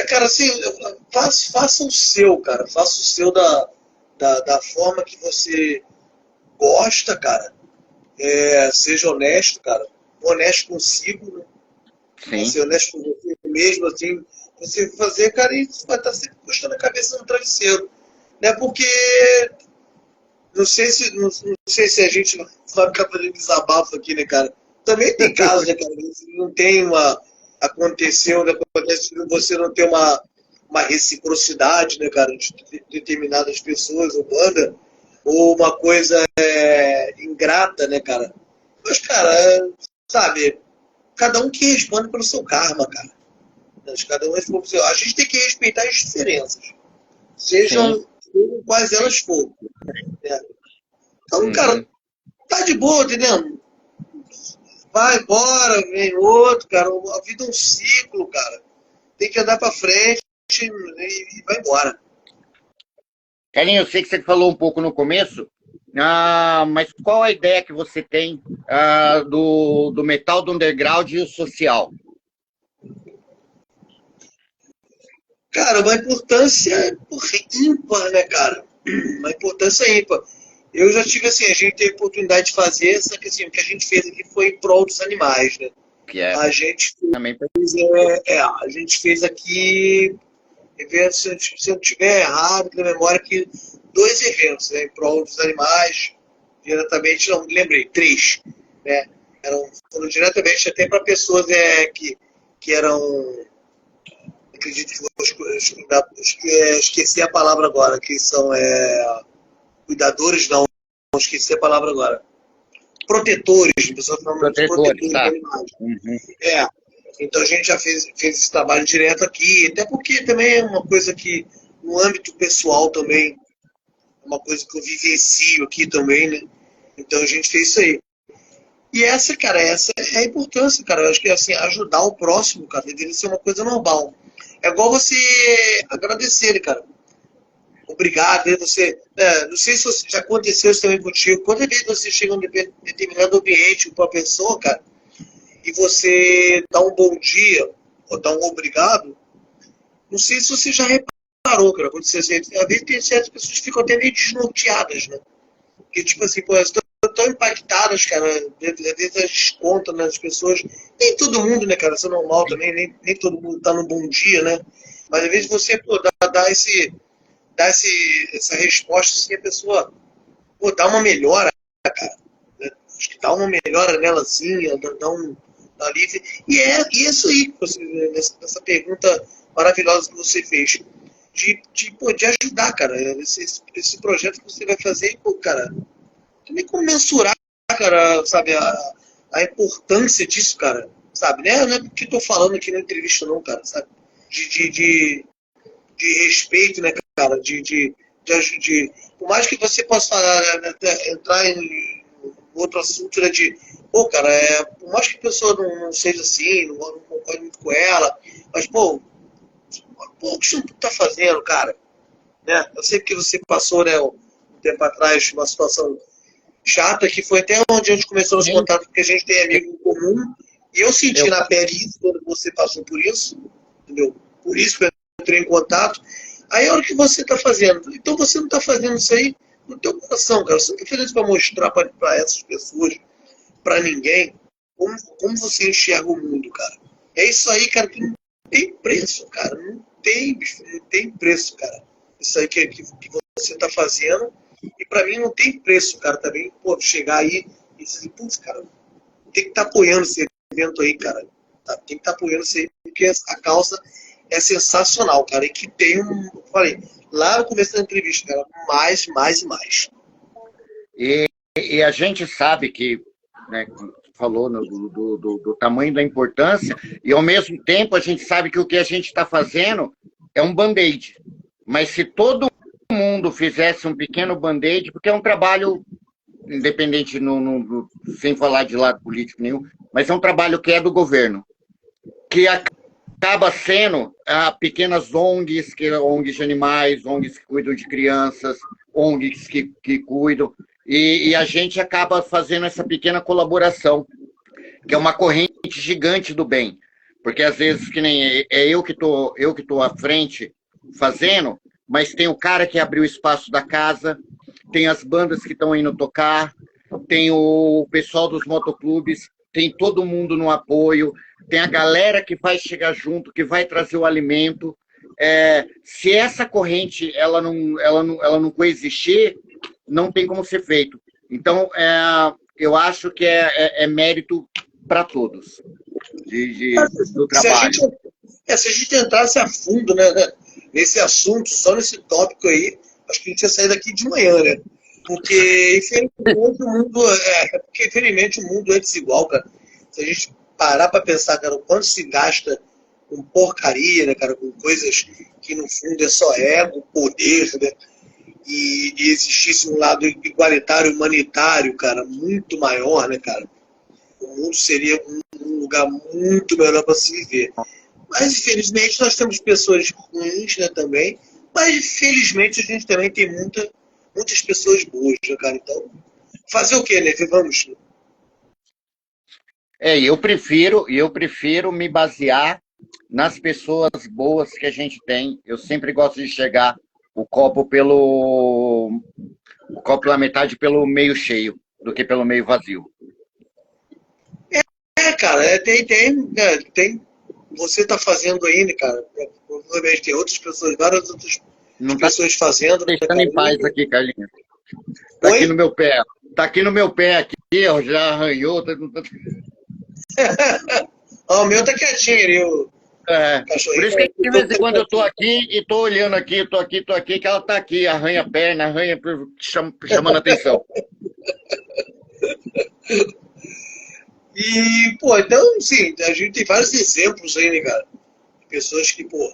Cara, assim, faça o seu, cara. Faça o seu da forma que você gosta, cara. Seja honesto, cara. Honesto consigo, né? Sim. Ser honesto com você mesmo, assim. Você fazer, cara, e você vai estar sempre postando a cabeça no travesseiro. Né? Porque não sei se a gente vai ficar fazendo desabafo aqui, né, cara? Também tem casos, né, cara? Não tem aconteceu, né? Acontece que você não tem uma reciprocidade, né, cara, de determinadas pessoas ou banda, ou uma coisa ingrata, né, cara? Mas, cara, sabe, cada um que responde pelo seu karma, cara. Cada um responde pelo seu. A gente tem que respeitar as diferenças, sejam quais elas forem. Né? Então, cara, tá de boa, entendeu? Vai embora, vem outro, cara. A vida é um ciclo, cara. Tem que andar pra frente e vai embora. Carlinhos, eu sei que você falou um pouco no começo, mas qual a ideia que você tem do metal do underground e o social? Cara, uma importância ímpar, né, cara? Uma importância ímpar. Eu já tive, assim, a gente teve oportunidade de fazer, só que assim, o que a gente fez aqui foi em prol dos animais, né? Que é A gente também a gente fez aqui, eventos, se eu não estiver errado, na memória, que 2 eventos, né, em prol dos animais, diretamente, não, lembrei, 3, né? Foram diretamente até para pessoas que eram, acredito que esqueci a palavra agora, que são cuidadores, não esqueci a palavra agora. Protetores, pessoas falando de protetores de animais. Uhum. Então a gente já fez esse trabalho direto aqui, até porque também é uma coisa que, no âmbito pessoal também, é uma coisa que eu vivencio aqui também, né? Então a gente fez isso aí. E essa é a importância, cara. Eu acho que assim, ajudar o próximo, cara, deveria ser uma coisa normal. É igual você agradecer, cara. Obrigado, você. Não sei se já aconteceu isso também contigo. Quantas vezes você chega em um determinado ambiente com uma pessoa, cara, e você dá um bom dia, ou dá um obrigado, não sei se você já reparou, cara, quando você, às vezes tem certas pessoas que ficam até meio desnorteadas, né? Porque, tipo assim, pô, elas estão tão impactadas, cara, às vezes elas descontam nas pessoas. Nem todo mundo, né, cara, isso é normal também, nem todo mundo tá num bom dia, né? Mas às vezes você, pô, dá essa resposta, assim, a pessoa, pô, dá uma melhora, cara. Né? Acho que dá uma melhora nela, assim, dá um alívio. E é isso aí, nessa pergunta maravilhosa que você fez. De ajudar, cara. Esse projeto que você vai fazer, pô, cara, tem nem como mensurar, cara, sabe, a importância disso, cara, sabe, né? Não é porque tô falando aqui na entrevista, não, cara, sabe? De de respeito, né, cara? Por mais que você possa falar, né, entrar em outro assunto, né, pô, cara, por mais que a pessoa não seja assim, não concorde muito com ela, mas, pô, o que você tá fazendo, cara? Né? Eu sei que você passou, né, um tempo atrás, uma situação chata, que foi até onde a gente começou nos Sim. contatos, porque a gente tem amigo em comum, e eu senti Eu, na pele isso quando você passou por isso, entendeu? Por isso que eu entrei em contato. Aí a hora que você está fazendo, então você não está fazendo isso aí no teu coração, cara. Você não está fazendo isso para mostrar para essas pessoas, para ninguém, como você enxerga o mundo, cara. É isso aí, cara, que não tem preço, cara. Não tem, bicho, não tem preço, cara. Isso aí que você está fazendo. E para mim não tem preço, cara, também, pô, chegar aí e dizer, putz, cara, tem que estar apoiando esse evento aí, cara. Tá? Tem que estar apoiando isso aí, porque a causa é sensacional, cara. E que tem eu falei, lá no começo da entrevista, cara, mais e mais. e, e a gente sabe que, né, falou do tamanho da importância, e ao mesmo tempo a gente sabe que o que a gente está fazendo é um band-aid. Mas se todo mundo fizesse um pequeno band-aid, porque é um trabalho independente, sem falar de lado político nenhum, mas é um trabalho que é do governo, que acaba sendo pequenas ONGs, ONGs de animais, ONGs que cuidam de crianças, ONGs que cuidam, e a gente acaba fazendo essa pequena colaboração, que é uma corrente gigante do bem, porque às vezes que nem eu que tô à frente fazendo, mas tem o cara que abriu o espaço da casa, tem as bandas que estão indo tocar, tem o pessoal dos motoclubes, tem todo mundo no apoio, tem a galera que vai chegar junto, que vai trazer o alimento. Se essa corrente ela não coexistir, não tem como ser feito. Então, eu acho que é mérito para todos do trabalho. Se a gente entrasse a fundo, né, nesse assunto, só nesse tópico aí, acho que a gente ia sair daqui de manhã, né? Porque, infelizmente, o mundo é desigual, cara. Se a gente parar para pensar, cara, o quanto se gasta com porcaria, né, cara, com coisas que no fundo é só ego, poder, né? E existisse um lado igualitário, humanitário, cara, muito maior, né, cara? O mundo seria um lugar muito melhor para se viver. Mas, infelizmente, nós temos pessoas ruins, né, também. Mas, felizmente, a gente também tem muitas pessoas boas, né, cara? Então, fazer o quê, né? Vamos. Eu prefiro me basear nas pessoas boas que a gente tem. Eu sempre gosto de chegar o copo pela metade pelo meio cheio do que pelo meio vazio. Cara, tem. Você tá fazendo aí, né, cara? Provavelmente tem outras pessoas, várias outras Não tá pessoas fazendo, né, deixando cara? em paz aqui, Carlinhos. Tá Oi? aqui no meu pé. Tá aqui no meu pé aqui, ó, já arranhou. O meu tá quietinho ali, o Por cachorrinho. isso que de vez em quando eu tô aqui e tô olhando aqui, tô aqui, que ela tá aqui, arranha a perna, chamando a atenção. E, pô, então, sim, a gente tem vários exemplos aí, né, cara? De pessoas que, pô,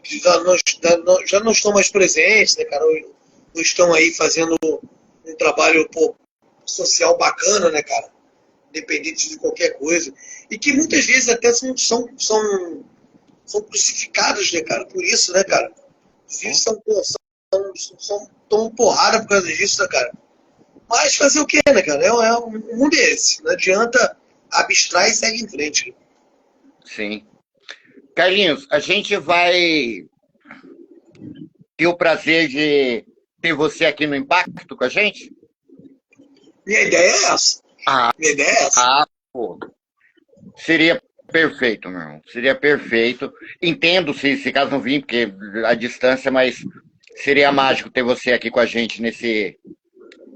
que já não estão mais presentes, né, cara? Ou estão aí fazendo um trabalho, pô, social bacana, né, cara? Independente de qualquer coisa. E que muitas vezes até são crucificados, né, cara? Por isso, né, cara? Os filhos tomam porrada por causa disso, né, cara? Mas fazer o quê, né, cara? O mundo é esse. Não adianta abstrair e segue em frente. Sim. Carlinhos, a gente vai ter o prazer de ter você aqui no Impacto com a gente? Minha ideia é essa. Ah, Minha ideia é essa. pô. Seria perfeito, meu irmão. Seria perfeito. Entendo se caso não vir, porque a distância, mas seria mágico ter você aqui com a gente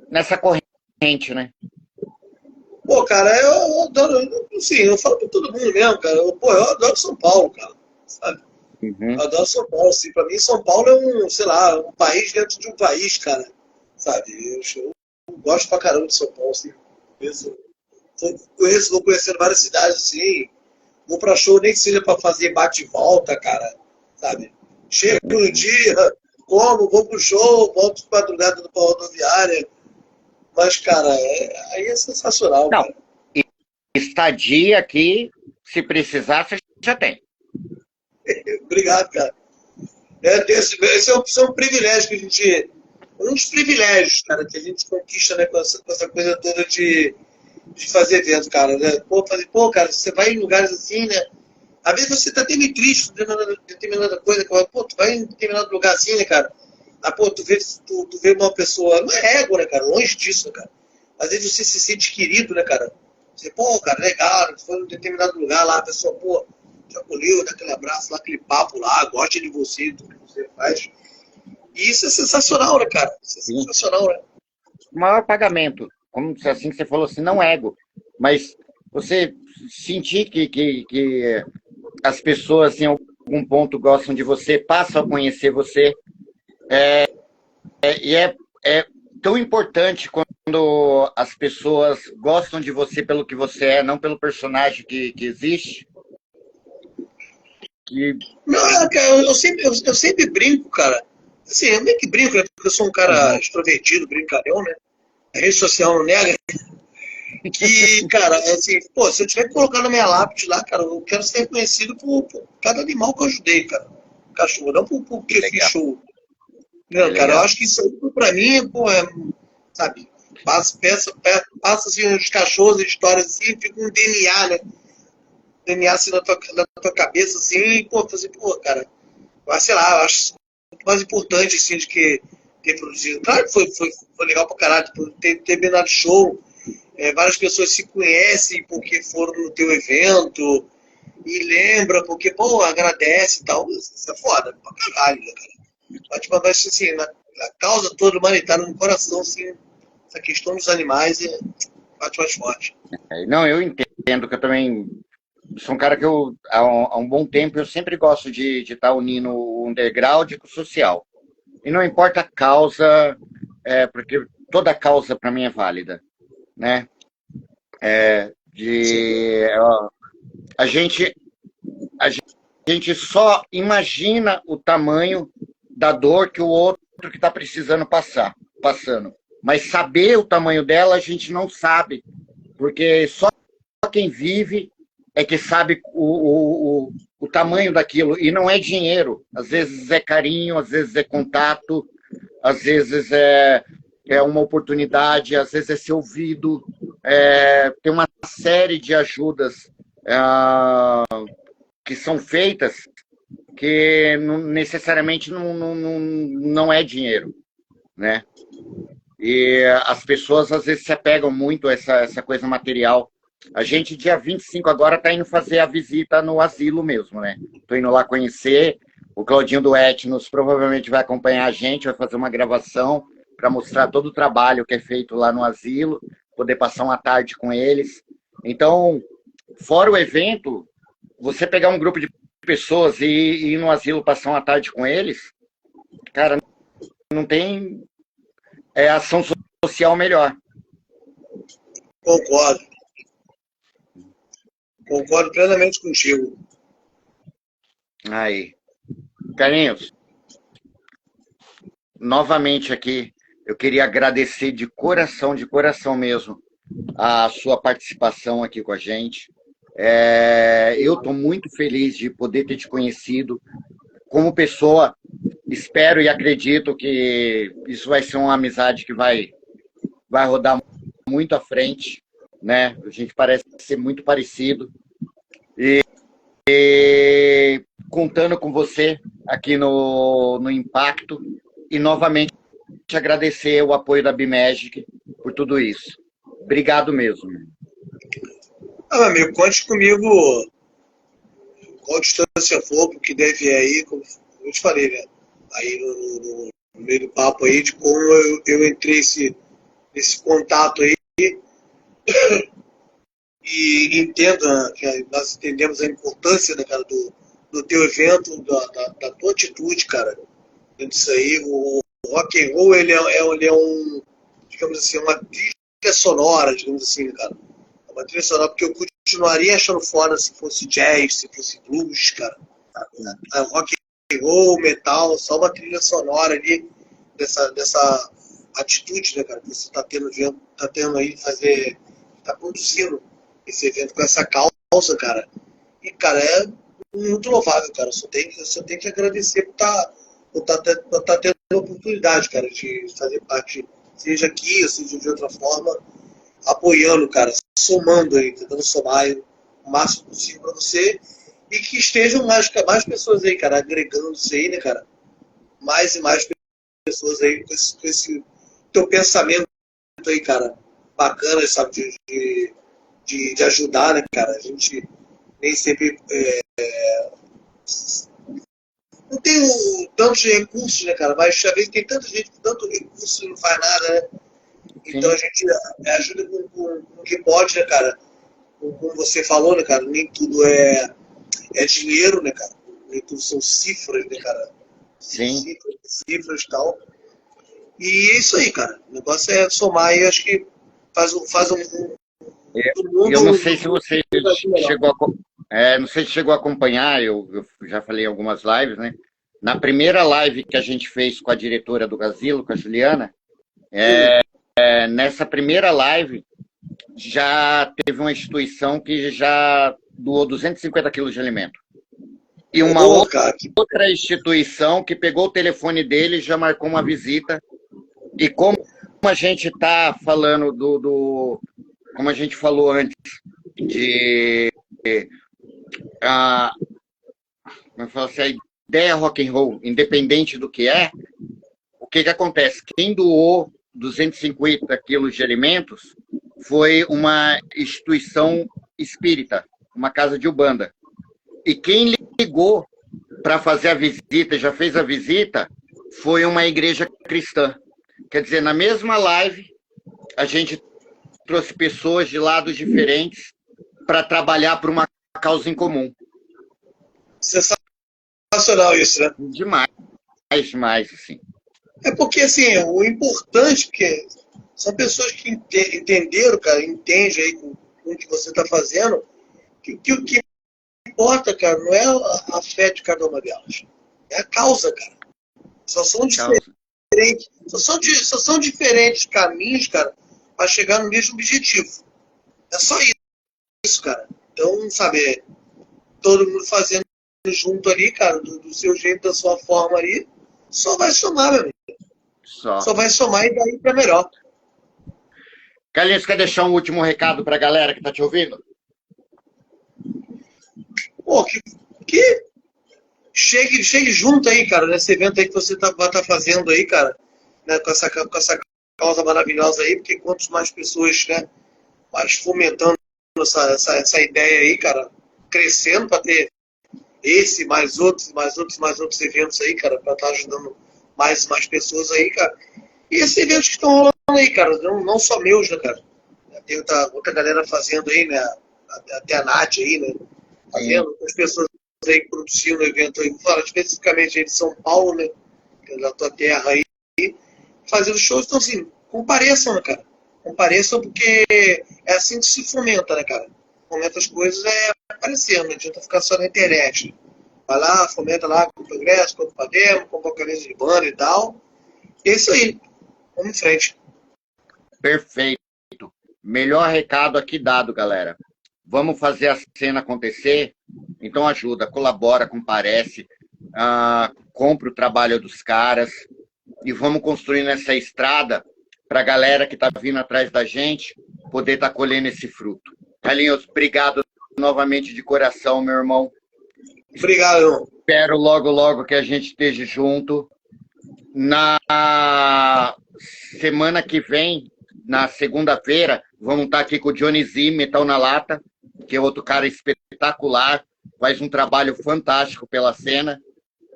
nessa corrente, né? Pô, cara, eu adoro, assim, eu falo pra todo mundo mesmo, cara. Eu adoro São Paulo, cara. Sabe? Uhum. Eu adoro São Paulo, assim. Pra mim, São Paulo é sei lá, um país dentro de um país, cara. Sabe? Eu gosto pra caramba de São Paulo, assim. Vou conhecendo várias cidades, assim. Vou pra show, nem que seja pra fazer bate e volta, cara. sabe? Chego no dia, como, vou pro show, volto de madrugada pra rodoviária. Mas, cara, aí é sensacional, Não, cara. estadia aqui, se precisar, você já tem. Obrigado, cara. Esse é um privilégio que a gente. Um dos privilégios, cara, que a gente conquista, né, com essa coisa toda de fazer evento, cara, né? Pô, cara, você vai em lugares assim, né? Às vezes você tá até meio triste com determinada coisa, cara. Pô, tu vai em determinado lugar assim, né, cara? Ah, pô, tu vê uma pessoa. Não é ego, né, cara? Longe disso, né, cara. Às vezes você se sente querido, né, cara? Você, pô, cara, legal, tu foi em determinado lugar lá, a pessoa, pô, te acolheu, dá aquele abraço lá, aquele papo lá, gosta de você, do que você faz. E isso é sensacional, né, cara? Isso é Sim. sensacional, né? O maior pagamento, como assim que você falou assim, não ego, mas você sentir que as pessoas em algum ponto gostam de você, passam a conhecer você, e é tão importante quando as pessoas gostam de você pelo que você é, não pelo personagem que existe, que Não, cara, eu sempre brinco, cara. Assim, eu meio que brinco, né? Porque eu sou um cara uhum, extrovertido, brincalhão, né? A rede social não nega. Que, cara, assim, pô, se eu tiver que colocar na minha lápide lá, cara, eu quero ser reconhecido por cada animal que eu ajudei, cara. Cachorro, não por que que fiz legal, show. que Não, cara, eu legal. acho que isso aí, pra mim, pô, sabe, passa assim, uns cachorros, histórias assim, fica um DNA, né? DNA assim na tua cabeça, assim, e, pô, fazer, pô, cara, mas, sei lá, eu acho muito mais importante, assim, de que ter produzido. Claro que foi legal pra caralho, ter bem dado show, várias pessoas se conhecem porque foram no teu evento e lembra porque, pô, agradece e tal. Isso é foda, pra caralho, né, cara? Mas, tipo, mas, assim, na causa toda humanitária, no coração, assim, essa questão dos animais bate mais forte. Não, eu entendo que eu também sou um cara que há um bom tempo, eu sempre gosto de estar unindo o underground com o social. E não importa a causa, porque toda causa para mim é válida, né? Sim, A gente, a gente só imagina o tamanho da dor que o outro que está precisando passando. Mas saber o tamanho dela a gente não sabe, porque só quem vive é que sabe o tamanho daquilo. E não é dinheiro. Às vezes é carinho, às vezes é contato, às vezes é uma oportunidade, às vezes é ser ouvido. Tem uma série de ajudas que são feitas que não, necessariamente não é dinheiro, né? E as pessoas às vezes se apegam muito a essa coisa material. A gente, dia 25 agora, está indo fazer a visita no asilo mesmo, né? Estou indo lá conhecer. O Claudinho do Etnos provavelmente vai acompanhar a gente, vai fazer uma gravação para mostrar todo o trabalho que é feito lá no asilo, poder passar uma tarde com eles. Então, fora o evento, você pegar um grupo de pessoas e ir no asilo passar uma tarde com eles, cara, não tem ação social melhor. concordo. Concordo plenamente contigo. Aí. Carlinhos, novamente aqui, eu queria agradecer de coração mesmo, a sua participação aqui com a gente. Eu estou muito feliz de poder ter te conhecido como pessoa. Espero e acredito que isso vai ser uma amizade que vai rodar muito à frente, né? A gente parece ser muito parecido. E contando com você aqui no Impacto e novamente agradecer o apoio da Bimagic por tudo isso. Obrigado mesmo. Ah, meu amigo, conte comigo qual distância for, porque deve ir aí, como eu te falei, né? Aí no meio do papo aí, de como eu entrei esse contato aí e entendo, né, que nós entendemos a importância, né, cara, do teu evento, da tua atitude, cara. Dentro disso aí, o rock and roll, ele é um, digamos assim, uma trilha sonora, digamos assim, né, cara. É uma trilha sonora, porque eu continuaria achando foda se fosse jazz, se fosse blues, cara. O rock roll, metal, só uma trilha sonora ali dessa atitude, né, cara, que você tá tendo aí, tá produzindo esse evento com essa causa, cara. E, cara, é muito louvável, cara. Só tem que agradecer por tá tendo a oportunidade, cara, de fazer parte, seja aqui, ou seja de outra forma, apoiando, cara, somando aí, tentando somar aí o máximo possível pra você. E que estejam mais pessoas aí, cara, agregando isso aí, né, cara? Mais e mais pessoas aí com esse teu pensamento aí, cara, bacana, sabe, de ajudar, né, cara? A gente nem sempre não tem tantos recursos, né, cara? Mas às vezes tem tanta gente com tanto recurso e não faz nada, né? Então Sim. a gente ajuda com o que pode, né, cara? Como você falou, né, cara? Nem tudo é dinheiro, né, cara? Nem tudo são cifras, né, cara? São Sim. cifras e tal. E é isso aí, cara. O negócio é somar e acho que faz do Eu mundo não sei se você um Brasil melhor. não sei se chegou a acompanhar, eu já falei em algumas lives, né? Na primeira live que a gente fez com a diretora do Asilo, com a Juliana, nessa primeira live já teve uma instituição que já doou 250 quilos de alimento. E uma Pô, cara, outra instituição que pegou o telefone dele e já marcou uma visita. E como a gente está falando como a gente falou antes, de a, como eu falo assim, a ideia rock and roll, independente do que é, o que acontece? Quem doou 250 quilos de alimentos foi uma instituição espírita, uma casa de Umbanda. E quem ligou para fazer a visita, já fez a visita, foi uma igreja cristã. Quer dizer, na mesma live, a gente trouxe pessoas de lados diferentes para trabalhar por uma causa em comum. sensacional isso, né? Demais, demais, assim. É porque, assim, o importante que são pessoas que entenderam, cara, entendem aí com o que você está fazendo, que o que importa, cara, não é a fé de cada uma delas. É a causa, cara. Só são Causa. diferentes. Só são diferentes caminhos, cara, para chegar no mesmo objetivo. É só isso, cara. Então, sabe, todo mundo fazendo junto ali, cara, do seu jeito, da sua forma ali, só vai somar, meu amigo. Só vai somar e daí pra melhor. Carlinhos, quer deixar um último recado para a galera que está te ouvindo? Pô, que chegue junto aí, cara, nesse evento aí que você vai estar fazendo aí, cara, né, com essa causa maravilhosa aí, porque quanto mais pessoas, né, mais fomentando essa ideia aí, cara, crescendo para ter esse, mais outros, mais outros eventos aí, cara, para estar ajudando mais e mais pessoas aí, cara. E esses eventos que estão rolando aí, cara, não só meus, né, cara. Tem outra galera fazendo aí, né, até a Nath aí, né, fazendo, outras pessoas aí produzindo o evento aí, fala especificamente aí de São Paulo, né, que é da tua terra aí, fazendo shows, então assim, compareçam, né, cara. Compareçam porque é assim que se fomenta, né, cara. Fomenta as coisas aparecendo, não adianta ficar só na internet. Vai lá, fomenta lá, compra o ingresso, compra o demo, compra a camisa de banda e tal. E é isso aí. Vamos em frente. Perfeito. Melhor recado aqui dado, galera. Vamos fazer a cena acontecer? Então ajuda, colabora, comparece, compra o trabalho dos caras e vamos construindo essa estrada para a galera que está vindo atrás da gente poder estar colhendo esse fruto. Carlinhos, obrigado novamente de coração, meu irmão. Obrigado, irmão. Espero logo, logo que a gente esteja junto. Na semana que vem, na segunda-feira, vamos estar aqui com o Johnny Z, Metal na Lata, que é outro cara espetacular, faz um trabalho fantástico pela cena.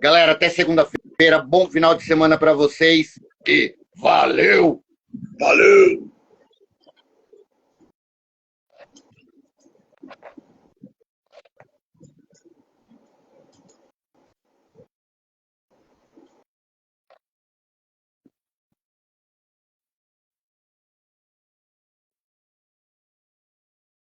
Galera, até segunda-feira, bom final de semana para vocês e valeu! Valeu!